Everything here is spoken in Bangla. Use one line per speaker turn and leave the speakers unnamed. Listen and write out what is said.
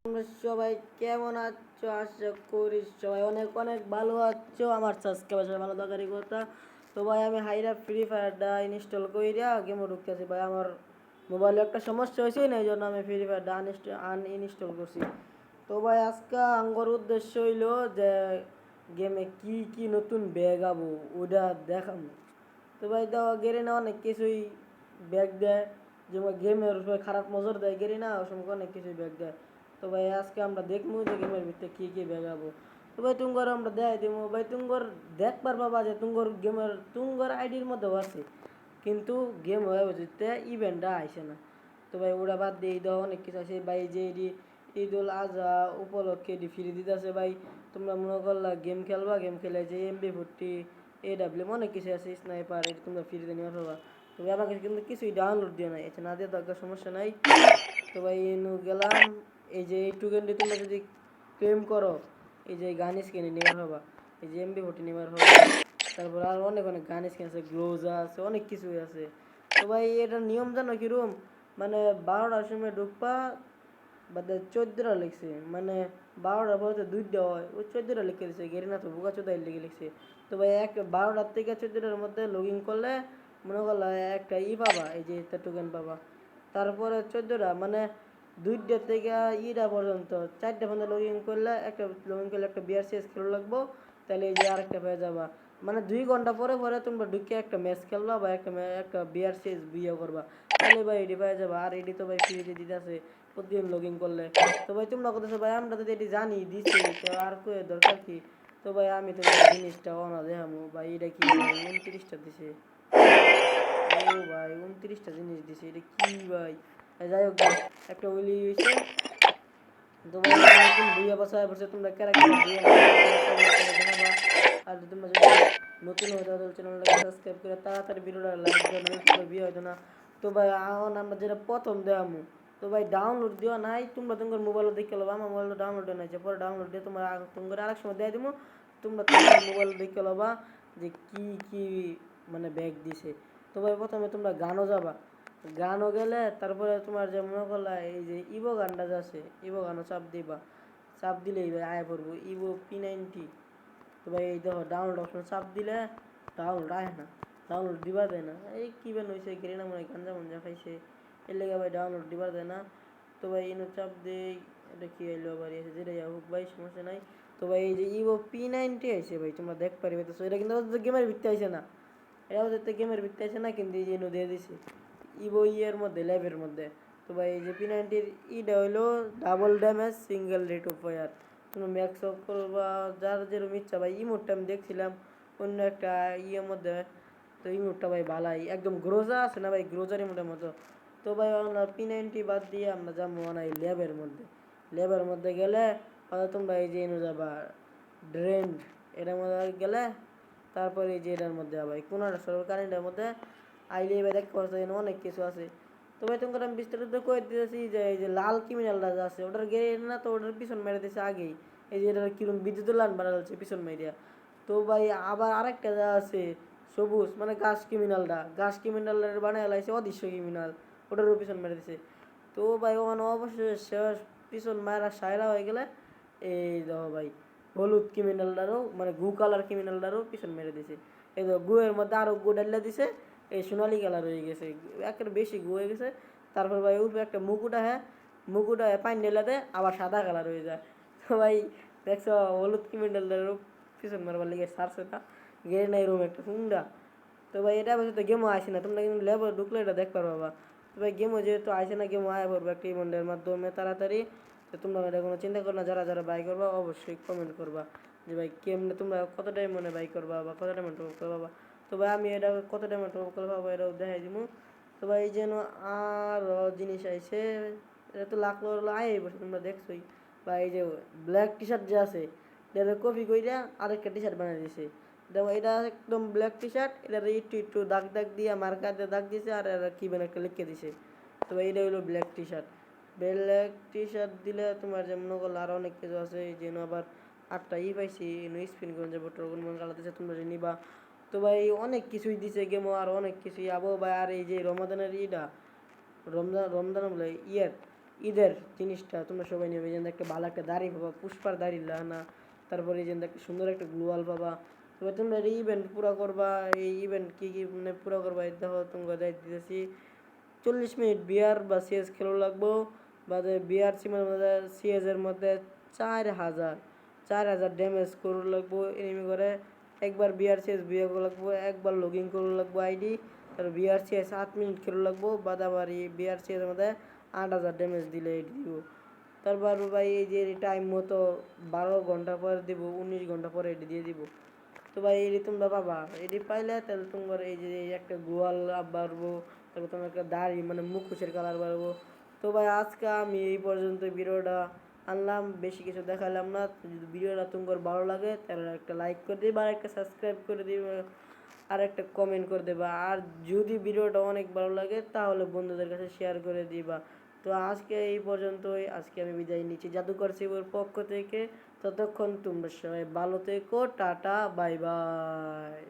তোমরা সবাই কেমন আছো? আশা করি সবাই অনেক অনেক ভালো আছো। আমার সাবস্ক্রাইবার সবাই ভালো থাকারই কথা। তো ভাই আমি হাইরা ফ্রি ফায়ারটা ইনস্টল কইরা গেমও ঢুকতেছি। ভাই আমার মোবাইলে একটা সমস্যা হয়েছে না, এই জন্য আমি ফ্রি ফায়ারটা আনইনস্টল করছি। তো ভাই আজকে আঙ্গর উদ্দেশ্য হইলো যে গেমে কি কি নতুন ব্যাগ আবো ওটা দেখাম। তো ভাই দেওয়া গেরি না অনেক কিছুই ব্যাগ দেয়, যেমন গেমের উপরে খারাপ নজর দেয় গেরি না, ওই সময় অনেক কিছুই ব্যাগ দেয়। তো ভাই আজকে আমরা দেখবো যে গেমের ভিতরে কী কী ব্যাগ আবো। তো ভাই তুঙ্গর আমরা দেখাই দিব ভাই, তুঙ্গর দেখবার বাবা যে তুঙ্গর গেমের তুঙ্গর আইডির মধ্যেও আছে, কিন্তু গেম হয়ে বুঝতে ইভেন্টটা আইসে না। তো ভাই ওরা বাদ দিয়ে দাও অনেক কিছু আছে ভাই, যে ঈদ উল আজহা উপলক্ষে ফ্রি দিতেছে ভাই। তোমরা মনে করলা গেম খেলবা, গেম খেলে যে MP40 AW অনেক কিছু আছে, স্নাইপার এটা তোমরা ফ্রিতে নিয়ে পাবা। তো ভাই আমার কাছে কিন্তু কিছুই ডাউনলোড দিয়ে নাই, এটা না দিয়ে দরকার সমস্যা নাই। তো ভাই এনু গেলাম, এই যে এই টুকেনটি তোমরা যদি ক্লেম করো, এই যে গান স্কিনে নেওয়ার হবা, এই যে MP40 নেওয়ার হবা। তারপর আর অনেক অনেক গান স্কিন আছে, গ্লোজা আছে, অনেক কিছুই আছে। তো ভাই এটার নিয়ম জানো কিরম? মানে 12টার সময় ঢুকবা, বাদে 14টা লিখছে, মানে 12টার পরে তো 2টা হয়, ওই 14টা লিখে দিছে গেরিনা, তো বোকা চোদাই লিখে লিখছে। তো ভাই 12টার থেকে 14টার মধ্যে লগ ইন করলে মনে করলে একটা পাবা, এই যে একটা টোকেন পাবা। তারপরে 14টা মানে 2টা থেকে ইটা পর্যন্ত 4টা পর্যন্ত লগ ইন করলে একটা BRCS খেলা লাগবো, তাহলে এই যে আরেকটা পেয়ে যাবা। মানে 2 ঘন্টা পরে পরে তোমরা ঢুকে একটা ম্যাচ খেলবা বা একটা BRCS বিয়ে করবা, তাহলে ভাই এটি পেয়ে যাবা। আর এটি তো ভাই ফ্রিতে দিতেছে প্রতিদিন লগ ইন করলে। তো ভাই তোমরা কথা ভাই আমরা তো এটি জানি দিছি, তো আর কয়ে দরকার কি? তো ভাই আমি তো জিনিসটা অনা দেখামু ভাই, এটা কি ভাই 29টা দিছে, ও ভাই 29টা জিনিস দিছে, এটা কি ভাই? যাই হোক ভাই, একটা ওইলি হয়েছে। তো ভাই নতুন বুইয়া বাসায় বসে তোমরা ক্যারেক্টার বুইয়া করে দেখাবা। আর যদি তোমরা যদি নতুন হয়ে যাও তাহলে চ্যানেলটাকে সাবস্ক্রাইব করে তাড়াতাড়ি ভিডিওটা লাইক দেওয়া, নইলে তোমরা বিয়ে হয়তো না। তো ভাই এখন আমরা যেটা প্রথম দেখামু, তো ভাই ডাউনলোড দেওয়া নাই, তোমরা তোমার মোবাইলে দেখে লবা, আমার মোবাইলে ডাউনলোড নাই, পরে ডাউনলোড দিয়ে তোমরা তোমার আরেক সময় দিয়ে দিব, তোমরা তোমার মোবাইলে দেখে লবা যে কি কি মানে ব্যাগ দিছে। তো ভাই প্রথমে তোমরা গানও যাবা, গানও গেলে তারপরে তোমার যে মনে করলা এই যে ইভো গানটা যে আছে, ইভো গানও চাপ দিবা, চাপ দিলেই ভাই আয় পড়বো ইভো P90। তো ভাই এই দেখো ডাউনলোড অপশন চাপ দিলে ডাউনলোড আয় না, ডাউনলোড দিবা দেয় না, এই কী বেন হয়েছে গেরিনা মনে হয় গাঞ্জা মঞ্জা খাইছে, এর লেগে ভাই ডাউনলোড দিবা দেয় না। তো ভাই ইনো চাপ দেই, এটা কি আইলো আবার এসে, যেটাই হোক ভাই সমস্যা নাই। তো ভাই এই যে ইভো P90 আইছে ভাই, তোমরা দেখ পারিবে, তো এটা কিন্তু গেমের ভিত্তি আইছে না, এটা হচ্ছে গেমের ভিত্তি আছে না, কিন্তু এই যে দিয়ে দিছে ইভো ইয়ের মধ্যে ল্যাবের মধ্যে। তো ভাই এই যে P90 ইটা হইলো double damage single rate of fire, তুমি ম্যাক্স অফ করবা যার যেরকম ইচ্ছা ভাই। ইমোটটা আমি দেখছিলাম অন্য একটা ইয়ের মধ্যে, তো ইমোটটা ভাই ভালাই একদম গ্রোজা আছে না ভাই, গ্রোজার ইমোটের মতো। তো ভাই আমরা P90 বাদ দিয়ে আমরা যাবো মানে এই ল্যাবের মধ্যে। ল্যাবের মধ্যে গেলে তোমরা এই যে এনে যাবা ড্রেন্ড, এটার মধ্যে গেলে তারপরে এই যে এটার মধ্যে আবার কোনাটা সরকার কারেন্টের মধ্যে আইলে এবার দেখতে পাচ্ছ এখানে অনেক কিছু আছে। তো ভাই তোমাকে আমি বিস্তারিত কয়ে দিতেছি যে এই যে লাল ক্রিমিনালটা যে আছে ওটার গেড়ে না, তো ওটার পিছন মেরে দিয়েছে আগেই, এই যে এটার কিরম বিদ্যুতের লাইন বানা যাচ্ছে পিছন মেরিয়া। তো ভাই আবার আরেকটা যা আছে সবুজ, মানে গাছ ক্রিমিনালের বানায় লাইছে অদৃশ্য ক্রিমিনাল, ওটারও পিছন মেরে দিছে। তো ভাই ওখানে অবশ্যই শেষ পিছন মায়েরা সায়রা হয়ে গেলে এই দেখো ভাই হলুদ ক্রিমিনালটারও মানে গু কালার ক্রিমিনালটারও পিছন মেরে দিছে। এই তো গুয়ের মধ্যে আরও গু ডাল্লা দিছে, এই সোনালি কালার হয়ে গেছে, একেবারে বেশি গু হয়ে গেছে। তারপর ভাই উপরে একটা মুকুটা পানি ঢেলাতে আবার সাদা কালার হয়ে যায়। তো ভাই দেখছো হলুদ ক্রিমিনালটারও পিছন মারবার লেগে সারছে না, গেরে নাই রুম একটা হুন্ডা। তো ভাই এটা বলছে তো গেমও আসে না, তোমরা কিন্তু লেবার ঢুকলে এটা দেখতে পারবা। তো ভাই গেমও যেহেতু আসে না, গেমও আয় পড়বে একটা ইভেন্টের মাধ্যমে তাড়াতাড়ি। তো তোমরা এটা কোনো চিন্তা করো না, যারা যারা বাই করবা অবশ্যই কমেন্ট করবা যে ভাই কেমনে তোমরা কত টাইম মনে বাই করবা বা কত টাইম টপ করবা। তো ভাই আমি এটা কত টাইম টপ করবা এটাও দেখাই দিব। তো ভাই যেন আরও জিনিস আইছে, এটা তো লাখ আয় বসে তোমরা দেখছোই। বা এই যে ব্ল্যাক টি শার্ট যে আছে এটা কপি কইরা আরেকটা টি শার্ট বানিয়ে দিছে। দেখো এটা একদম ব্ল্যাক টি শার্ট, এটা একটু একটু দাগ দাগ দিয়ে মার্কা দিয়ে দাগ দিয়েছে, আর এরা কি বেন একটা লিখে দিছে। তো এইটা হইলো black T shirt. Black T shirt দিলে তোমার যেমন করলে আরও অনেক কিছু আছে, এই যেন আবার 8টা পাইছি স্পিন করে যাবো ট্রগন মন কালাতেছে, তোমরা নিবা। তো ভাই অনেক কিছুই দিছে গেমও, আর অনেক কিছুই আবো ভাই। আর এই যে রমাদানের রমজান রমজান বলে ইয়ের ঈদের জিনিসটা তোমরা সবাই নেবে, যেন একটা ভালো একটা দাড়ি পাবা, পুষ্পার দাড়ি না, তারপরে যেন একটা সুন্দর একটা গ্লোয়াল পাবা। তবে তোমরা এই ইভেন্ট পুরো করবা, এই ইভেন্ট কি কি মানে পুরো করবা, এই দেখো তোমরা দায়িত্ব দিতেছি। 40 মিনিট বিয়ার বা সিএস খেলা লাগবো, বা বিয়ার সিএস এর মধ্যে 4,000 ড্যামেজ করু লাগবো এনিমি করে। একবার বিয়ার সিএস বিয়ে করা লাগবো, একবার লগইন করা লাগবো আইডি, তারপর বিআর সিএস 8 মিনিট খেলা লাগবো, বাদাবাড়ি বিআর সিএস এর মধ্যে 8,000 ড্যামেজ দিলে এটি দিব। তারপর ভাই এই যে টাইম মতো 12 ঘন্টা পর দিব, 19 ঘন্টা পরে এটি দিয়ে দিব। তো ভাই এটি তোমরা পাবা, এটি পাইলে তাহলে তোমার এই যে একটা গোয়াল বাড়বো, তারপর তোমার একটা দাড়ি মানে মুখোশের কালার বাড়বো। তো ভাই আজকে আমি এই পর্যন্ত ভিডিওটা আনলাম, বেশি কিছু দেখালাম না। যদি ভিডিওটা তোমার ভালো লাগে তাহলে একটা লাইক করে দিবা, আর একটা সাবস্ক্রাইব করে দিবা, আর একটা কমেন্ট করে দেবা। আর যদি ভিডিওটা অনেক ভালো লাগে তাহলে বন্ধুদের কাছে শেয়ার করে দিবা। তো আজকে এই পর্যন্তই, আজকে আমি বিদায় নিচ্ছি জাদুকর শিবুর পক্ষ থেকে। ততক্ষণ তোমরা সবাই ভালো থেকো, টাটা বাই বাই।